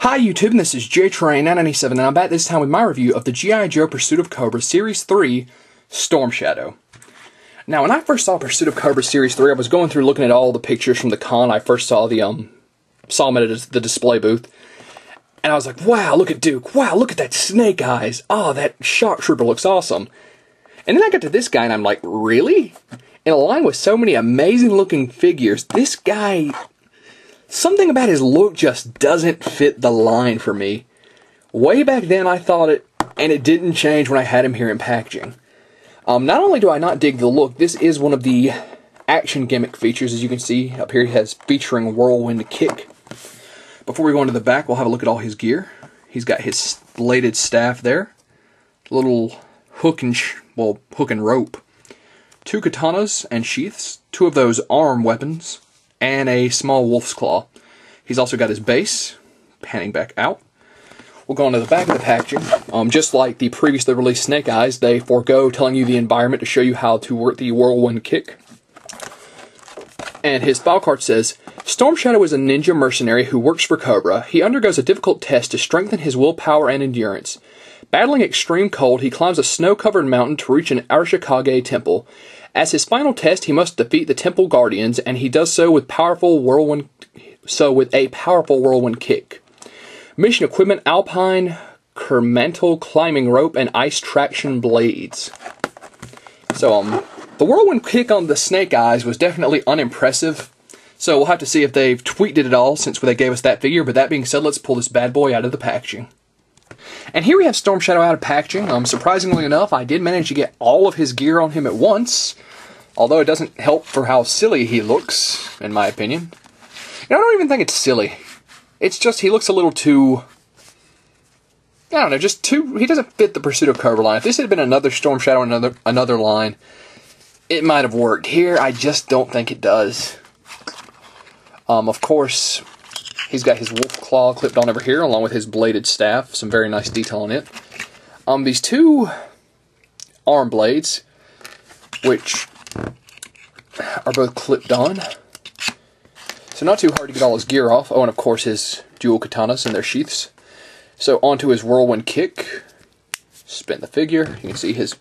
Hi YouTube, and this is JTrain997, and I'm back this time with my review of the G.I. Joe Pursuit of Cobra Series 3 Storm Shadow. Now, when I first saw Pursuit of Cobra Series 3, I was going through looking at all the pictures from the con. I first saw them at the display booth, and I was like, wow, look at Duke, wow, look at that snake eyes, oh, that shock trooper looks awesome. And then I got to this guy, and I'm like, really? In a line with so many amazing looking figures, this guy... something about his look just doesn't fit the line for me. Way back then I thought it, and it didn't change when I had him here in packaging. Not only do I not dig the look, this is one of the action gimmick features. As you can see up here, he has featuring whirlwind kick. Before we go into the back, we'll have a look at all his gear. He's got his bladed staff there, little hook and rope, 2 katanas and sheaths, 2 of those arm weapons, and a small wolf's claw. He's also got his base, panning back out. We'll go on to the back of the packaging. Just like the previously released Snake Eyes, they forego telling you the environment to show you how to work the whirlwind kick. And his file card says, Storm Shadow is a ninja mercenary who works for Cobra. He undergoes a difficult test to strengthen his willpower and endurance. Battling extreme cold, he climbs a snow-covered mountain to reach an Arashikage temple. As his final test, he must defeat the temple guardians, and he does so with a powerful whirlwind kick. Mission equipment: alpine, kermantle climbing rope, and ice traction blades. So, the whirlwind kick on the Snake Eyes was definitely unimpressive. So we'll have to see if they've tweaked it at all since they gave us that figure. But that being said, let's pull this bad boy out of the packaging. And here we have Storm Shadow out of packaging. Surprisingly enough, I did manage to get all of his gear on him at once. Although it doesn't help for how silly he looks, in my opinion. I don't even think it's silly. It's just he looks a little too... I don't know, just too... He doesn't fit the Pursuit of Cobra line. If this had been another Storm Shadow in another line, it might have worked. Here, I just don't think it does. Of course, he's got his wolf claw clipped on over here, along with his bladed staff. Some very nice detail on it. These 2 arm blades, which are both clipped on. So not too hard to get all his gear off. Oh, and of course his dual katanas and their sheaths. So onto his whirlwind kick. Spin the figure. You can see his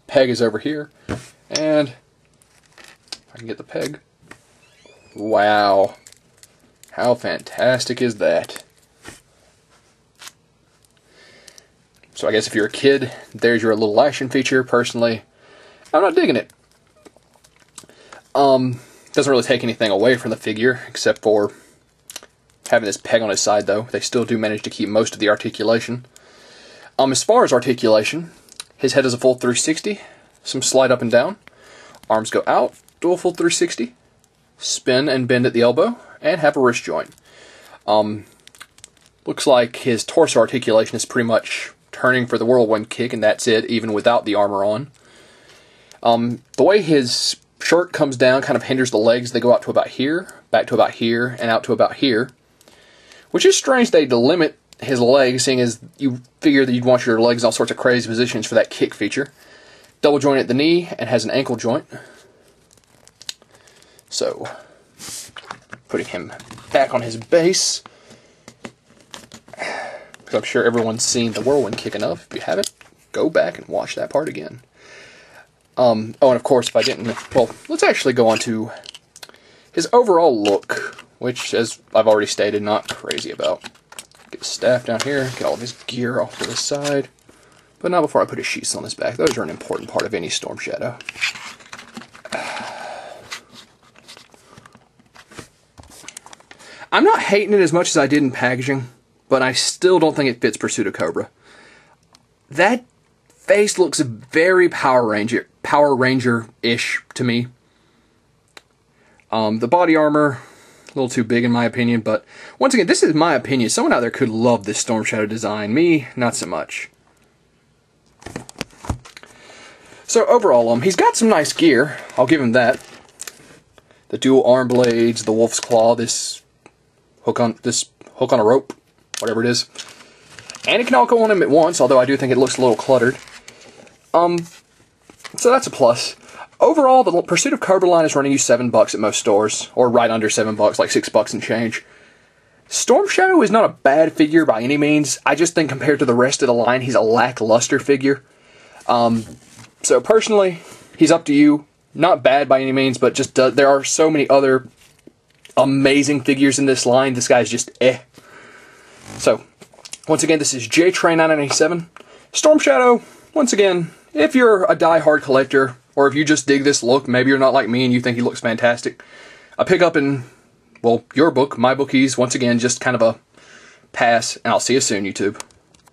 peg is over here. And if I can get the peg. Wow. How fantastic is that? So I guess if you're a kid, there's your little action feature. Personally, I'm not digging it. Doesn't really take anything away from the figure, except for having this peg on his side, though. They still do manage to keep most of the articulation. As far as articulation, his head is a full 360, some slide up and down. Arms go out, do a full 360, spin and bend at the elbow, and have a wrist joint. Looks like his torso articulation is pretty much turning for the whirlwind kick, and that's it, even without the armor on. The way his shirt comes down kind of hinders the legs. They go out to about here, back to about here, and out to about here. Which is strange they delimit his legs, seeing as you figure that you'd want your legs in all sorts of crazy positions for that kick feature. Double joint at the knee, and has an ankle joint. So, putting him back on his base. Because I'm sure everyone's seen the whirlwind kick enough. If you haven't, go back and watch that part again. Oh, and of course, if I didn't... Well, let's actually go on to his overall look, which, as I've already stated, not crazy about. Get his staff down here, get all of his gear off to the side. But not before I put his sheaths on his back. Those are an important part of any Storm Shadow. I'm not hating it as much as I did in packaging, but I still don't think it fits Pursuit of Cobra. That face looks very Power Ranger-ish to me. The body armor, a little too big in my opinion, but once again, this is my opinion. Someone out there could love this Storm Shadow design. Me, not so much. So overall, he's got some nice gear. I'll give him that. The dual arm blades, the wolf's claw, this hook on a rope, whatever it is. And it can all go on him at once, although I do think it looks a little cluttered. So that's a plus. Overall, the Pursuit of Cobra line is running you $7 at most stores, or right under $7, like $6 and change. Storm Shadow is not a bad figure by any means. I just think compared to the rest of the line, he's a lackluster figure. So personally, he's up to you. Not bad by any means, but just there are so many other amazing figures in this line. This guy's just eh. So, once again, this is JTrain997. Storm Shadow, once again, if you're a die-hard collector, or if you just dig this look, maybe you're not like me and you think he looks fantastic, a pickup in, well, your book, my bookies, once again, just kind of a pass, and I'll see you soon, YouTube.